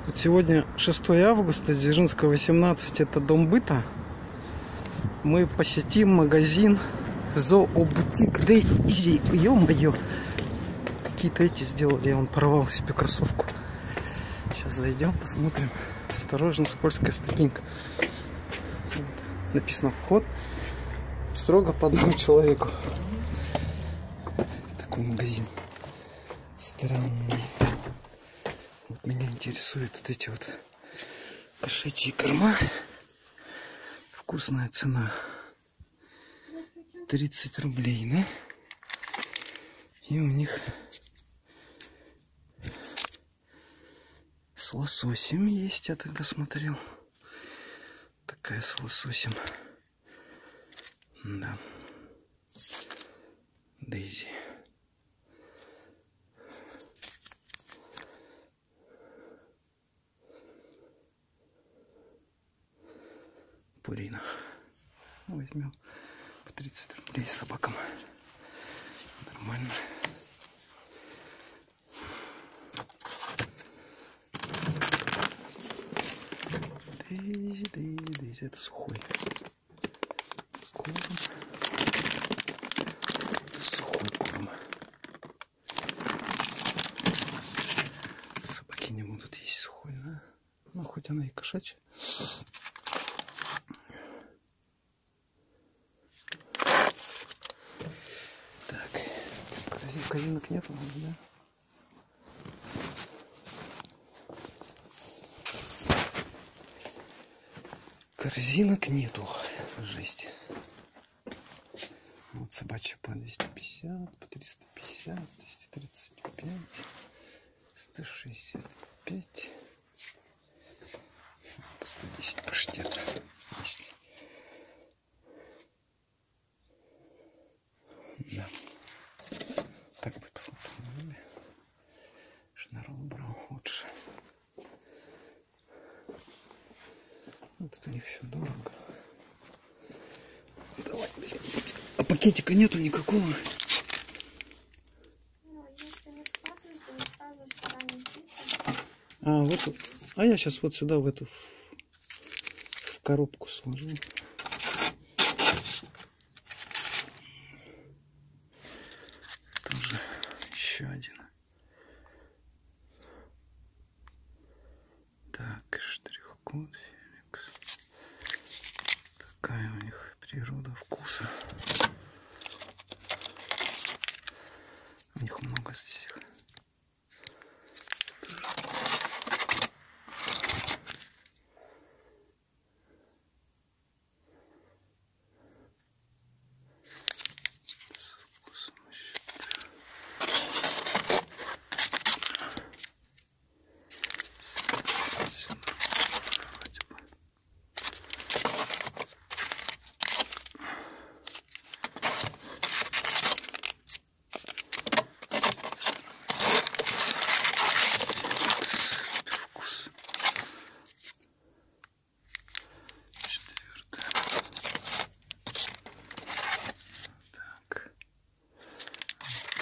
Вот сегодня 6 августа, Дзержинского, 18, это Дом быта. Мы посетим магазин Зообутик Дейзи. Ё-моё! Какие-то эти сделали, он порвал себе кроссовку. Сейчас зайдем, посмотрим. Осторожно, скользкая ступенька. Вот. Написано вход строго по одному человеку. Такой магазин странный. Вот меня интересуют вот эти вот кошачьи корма. Вкусная цена 30 рублей, да? И у них с лососем есть, я тогда смотрел. Такая с лососем. Да. Дейзи. Пурина. Возьмем по 30 рублей собакам. Нормально. Дейзи, Дейзи. Это сухой корм. Это сухой корм. Собаки не будут есть сухой, да? Ну, хоть она и кошачья. Так, корзинок нету, да? Корзинок нету. Жесть. Вот собачья по 250, по 350, 235, 165, по 110 паштет. Да. Так бы посмотрели. Шнурок брал лучше. Вот тут у них все дорого. Давай возьмем. А пакетика нету никакого. Ну, если не складывать, то сразу сюда несите. А, вот. А я сейчас вот сюда в эту в коробку сложу. Тоже еще один. Так, штрих-код Феликс. Такая у них природа вкуса. У них много здесь их.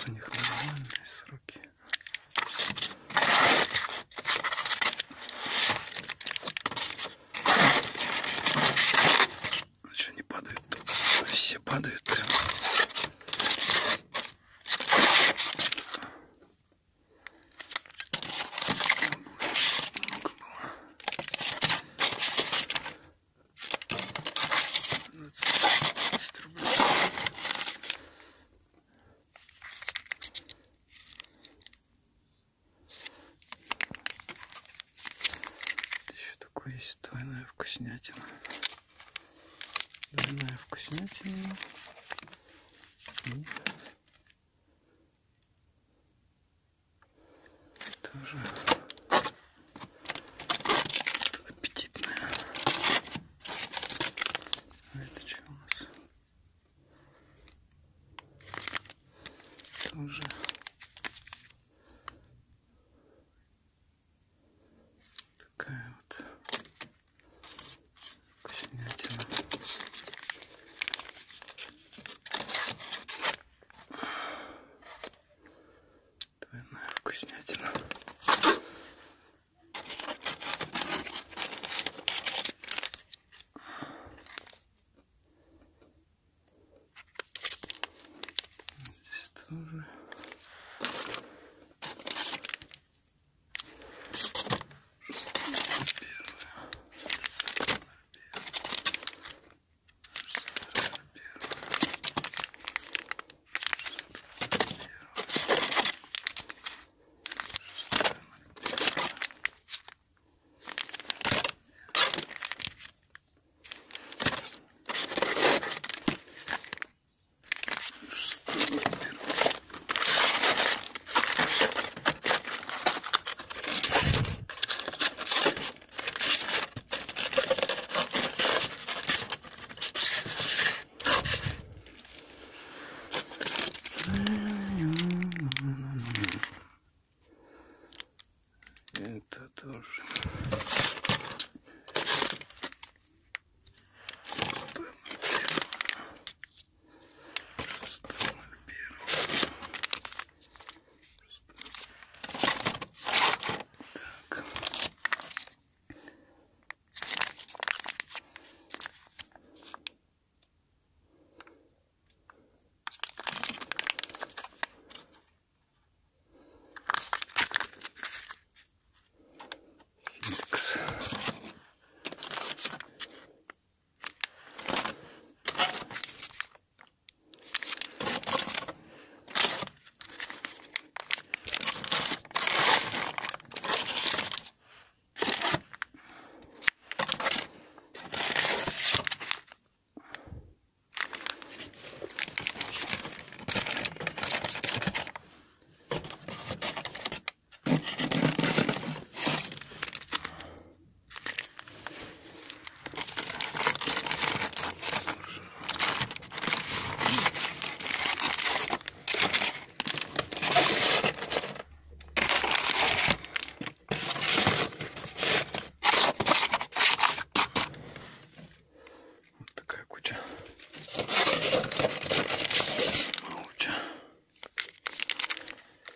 У них нормальные сроки. А что не падают-то? Все падают прям. Много было. 20 рублей. Есть двойная вкуснятина. Двойная вкуснятина. И тоже аппетитная. А это что у нас? Тоже такая вот вкуснятина. Двойная вкуснятина. Это тоже.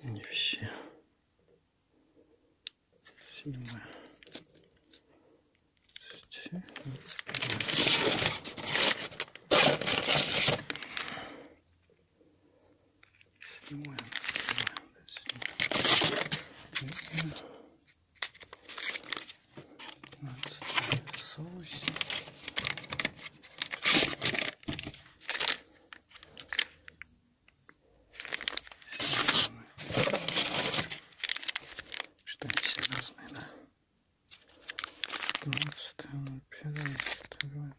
Не все. 7. 15. Что они все разные, да? 15, 1, 2.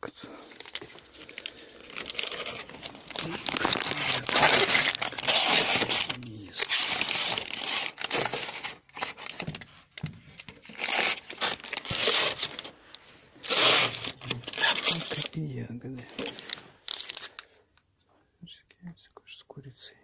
так вот. И ягоды. С курицей.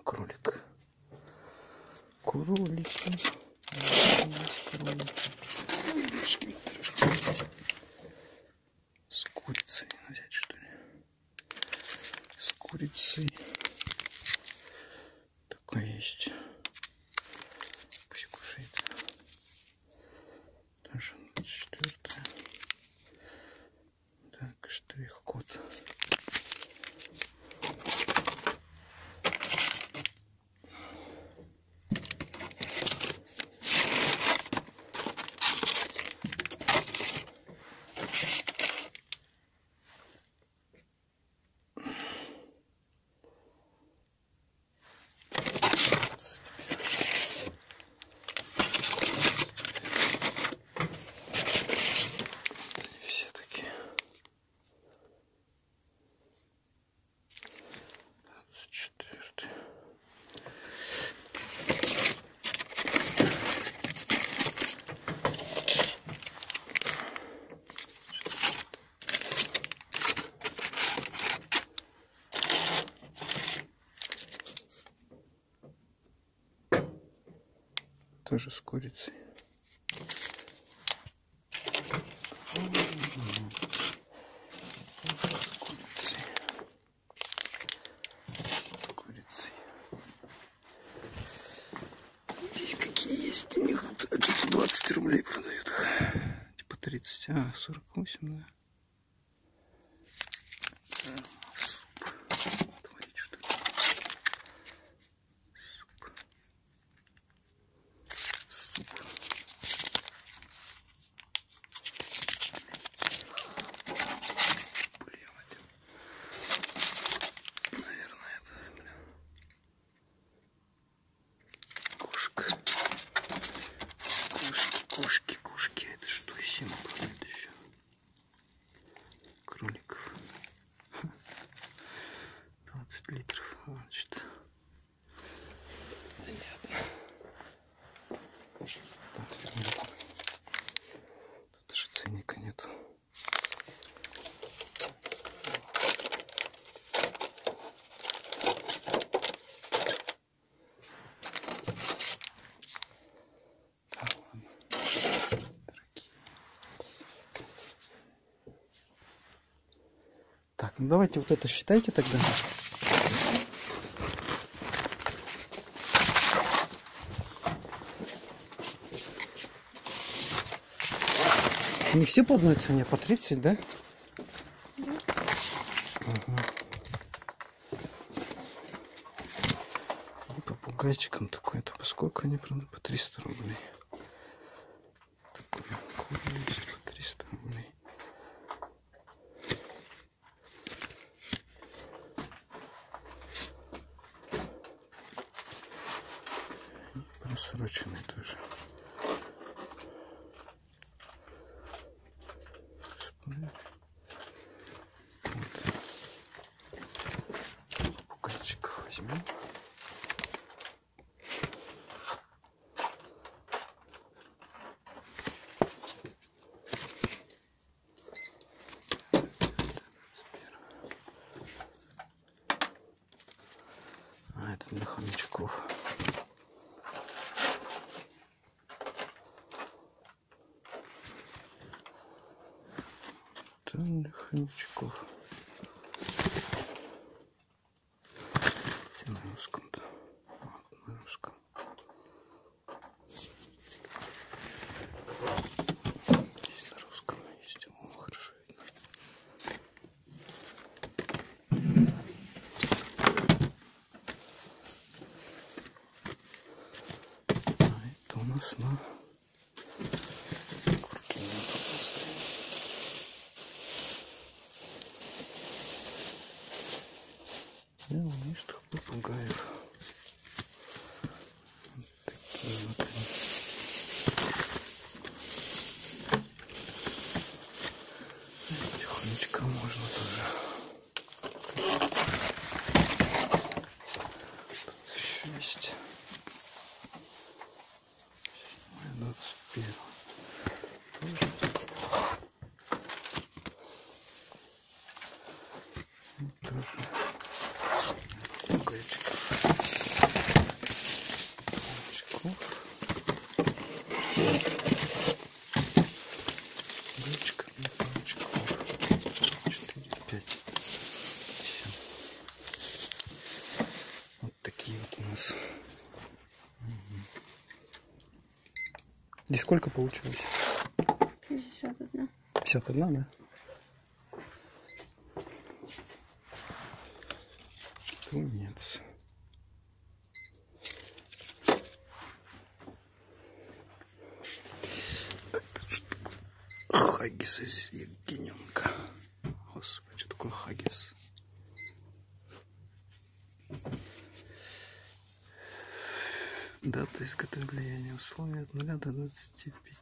Кролик. Кролики. С курицей взять, что ли? С курицей. Такой есть. Пусть кушает. Тоже 24. Так, штрих-код. Тоже с курицей. Тоже с курицей. С курицей. Здесь какие есть у них? Что-то 20 рублей продают. Типа 30. 48, да. Суп. Творить, что ли? Кошки, это что, сено продают еще? Кроликов. 20 литров, значит. Понятно. Так, тут даже ценника нету. Так, ну давайте вот это считайте тогда. Не все по одной цене, по 30, да? Ага. И попугайчикам такой-то. По сколько они продают? По 300 рублей. Такой куриный по 300 рублей. Просроченный тоже. Вот. Попугайчик возьмем. Это для хомячков. Это для хомячков. На русском-то. Вот, на русском. Есть на русском, есть. О, хорошо видно. Это у нас на мишных попугаев. Вот такие. Тихонечко можно тоже. Тут еще есть. 21. Тоже угольчиков. Угольчиков, не паучков. 4, 5, 7. Вот такие вот у нас. И сколько получилось? 51. 51, да? Тунец. Это что такое? Хаггис из ягненка. Господи, что такое хаггис? Дата изготовления. Условия от 0 до 25.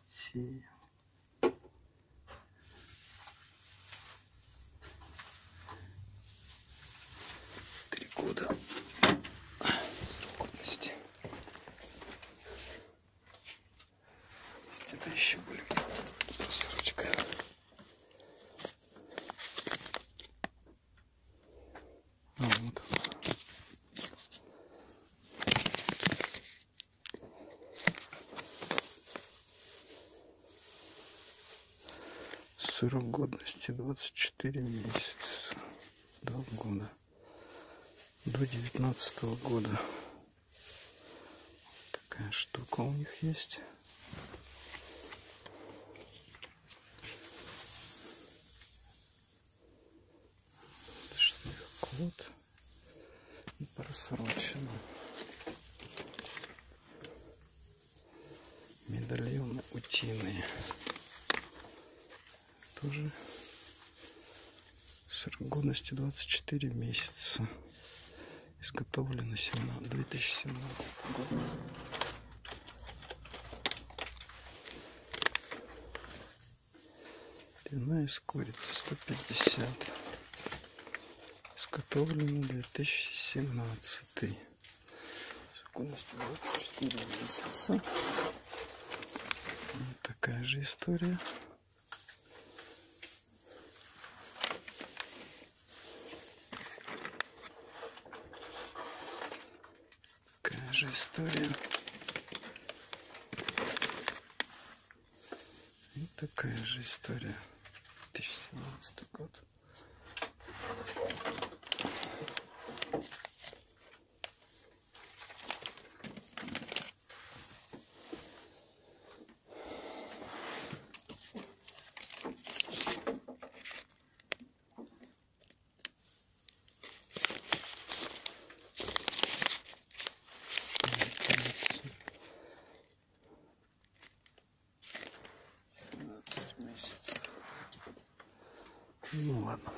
3 года. Срок годности. Это еще были просрочка. Вот. Срок годности 24 месяца. 2 года. До 19-го года. Такая штука у них есть. Штрих-код. И просрочено. Медальоны утиные. Тоже срок годности 24 месяца. Изготовлено 2017 год. Пивная из курицы 150. Изготовлено 2017. Срок годности 24 месяца. Вот такая же история. Такая же история. И такая же история. 2017 год. Ну ладно.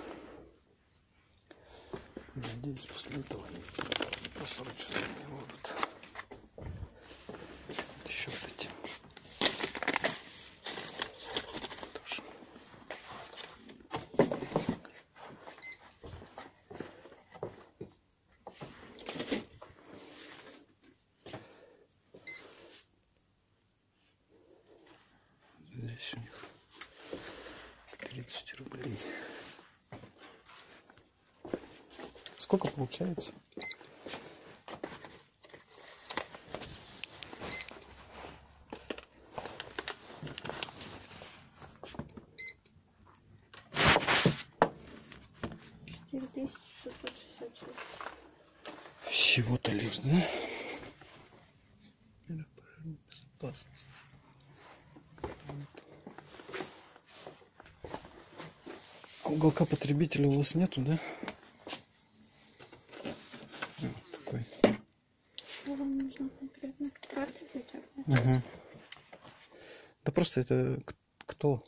Надеюсь, после этого они просроченные не будут. Еще вот эти. Тоже. Здесь у них 30 рублей. Сколько получается? Всего-то лишь, да? Безопасность. Вот. Уголка потребителя у вас нету, да? Вот такой. Что вам нужно конкретно? Карта хотя бы? Ага. Да просто это кто?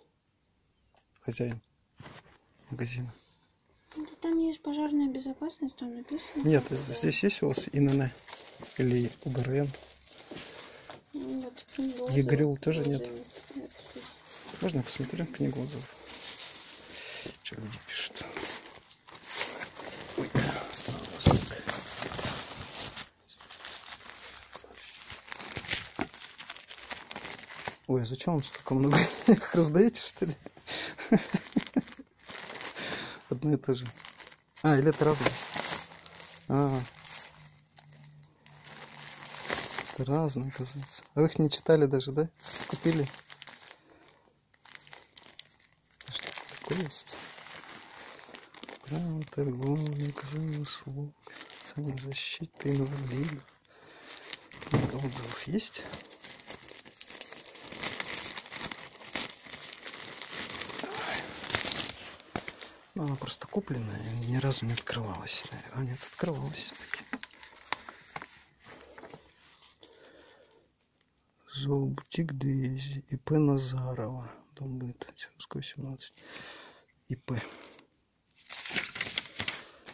Хозяин магазина. Ну, там есть пожарная безопасность, там написано. Нет, здесь есть у вас ИНН или УГРН? Нет, книгу отзывов Егрил тоже нет. Нет, здесь. Можно я посмотрю книгу отзывов? Что люди пишут? Ой, у вас так. Ой, а зачем вам столько много? Их раздаете, что ли? Одно и то же. А, или это разные? А, это разные, оказывается. А вы их не читали даже, да? Купили? Что такое есть? Право торговли, оказание услуг, социальной защиты, инвалидов. Отзывов есть? Ну, она просто купленная, ни разу не открывалась. А нет, открывалась все-таки. Зообутик Дейзи. ИП Назарова. Дом быта. Тянского 17. ИП.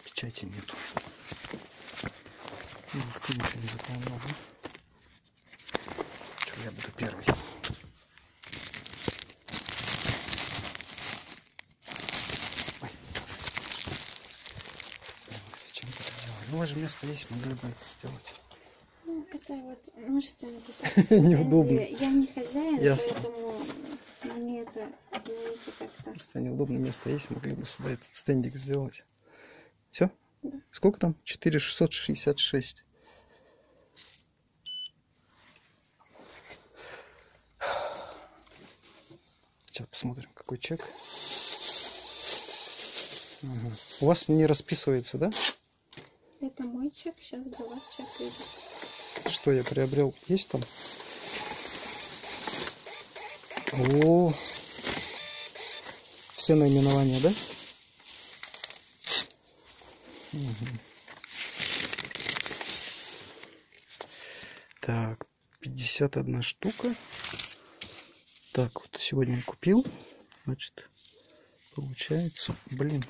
Печати нету. Ну, никто ничего не заполнял, да? Что, я буду первый. У вас же место есть, могли бы это сделать. Ну, это вот, можете написать. Неудобно. Я не хозяин, Ясно. поэтому мне это, знаете, как-то... Просто неудобно, место есть, могли бы сюда этот стендик сделать. Все? Да. Сколько там? 4666. Сейчас посмотрим, какой чек. Ага. У вас не расписывается, да? Это мой чек, сейчас для вас чек выйдет. Что я приобрел? Есть там? О, все наименования, да? Угу. Так, 51 штука. Так, вот сегодня купил. Значит, получается, блин.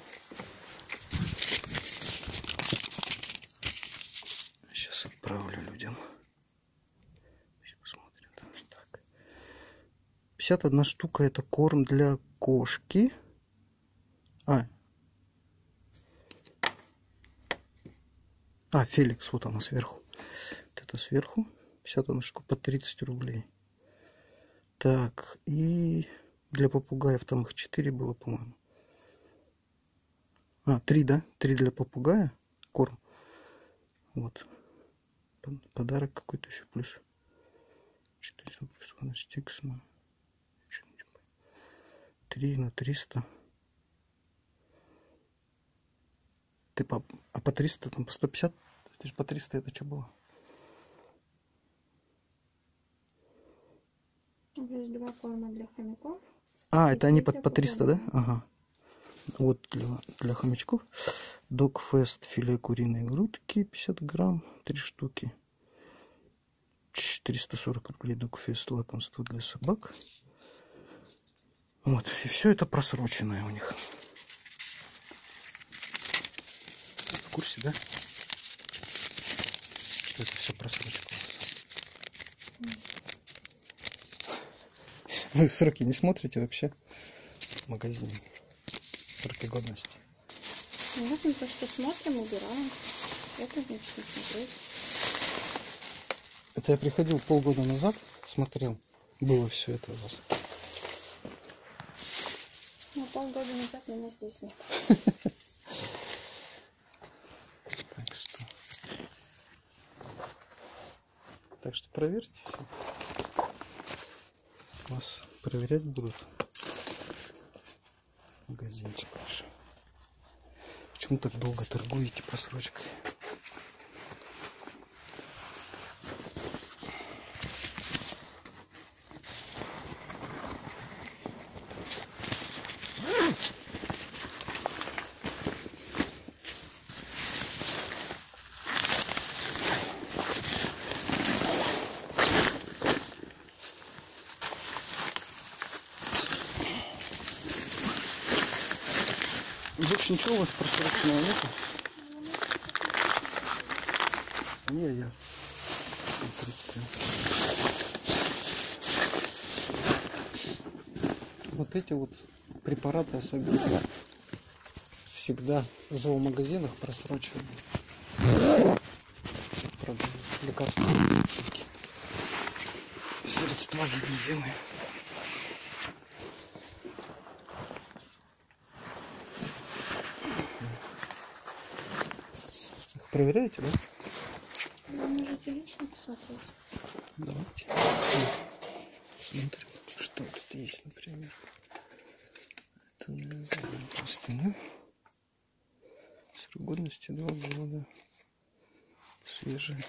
Сейчас отправлю людям. Посмотрят. Так. 51 штука это корм для кошки. Феликс, вот она сверху. Вот это сверху. 51 штука по 30 рублей. Так, и для попугаев там их 4 было, по-моему. 3, да? 3 для попугая. Корм. Вот. Подарок какой-то еще плюс. 400 стикс. 3 на 300. А по 300 там по 150? Это же по 300 это что было? Здесь 2 корма для хомяков. Это они по для 300, да? попугаев. Ага. Вот для хомячков. Догфест филе куриной грудки 50 грамм, 3 штуки. 440 рублей Догфест лакомство для собак. Вот, и все это просроченное у них. В курсе, да? Что это все просрочка у вас? Вы сроки не смотрите вообще в магазине? Сроки годности. Ну, вот мы то, что смотрим, убираем. Это значит не смотреть. Это я приходил полгода назад, смотрел. Было все это у вас. Ну, полгода назад меня здесь нет. Так что проверьте. Вас проверять будут. Магазинчик наш. Почему так долго торгуете просрочкой? Больше ничего у вас просроченного нету? Не, я. Вот эти вот препараты особенно всегда в зоомагазинах просрочены. Правда, лекарственные средства гигиены. Их проверяете, да? Вы можете лично посмотреть. Давайте. Смотрим, что тут есть, например. Это у меня простыня. Срок годности 2 года. Свежие.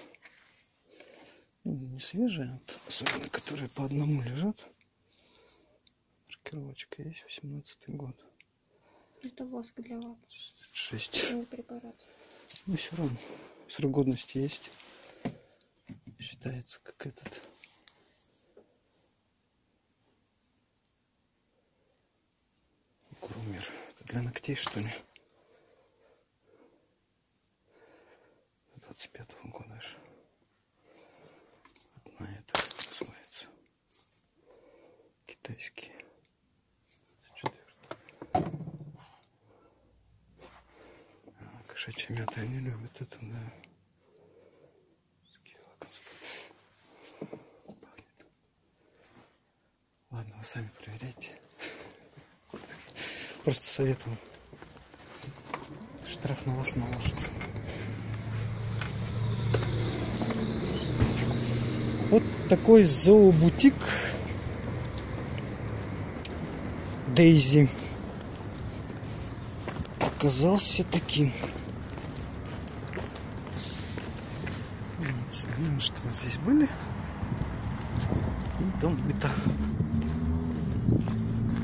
Ну, не свежие, а вот особенно которые по одному лежат. Маркировочка есть, 18-й год. Это воск для лап. 6. Не препарат. Ну все равно. Срок годности есть. Считается как этот. Грумер. Это для ногтей, что ли? 25-го года аж. Вот на это называется. Китайский. 24. Кошачья мята не любят. Это, да. Такие лакомства. Пахнет. Ладно, вы сами проверяйте. Просто советую. Штраф на вас наложат. Вот такой зообутик Дейзи оказался таким. Вот, смотрим, что мы здесь были. И дом быта.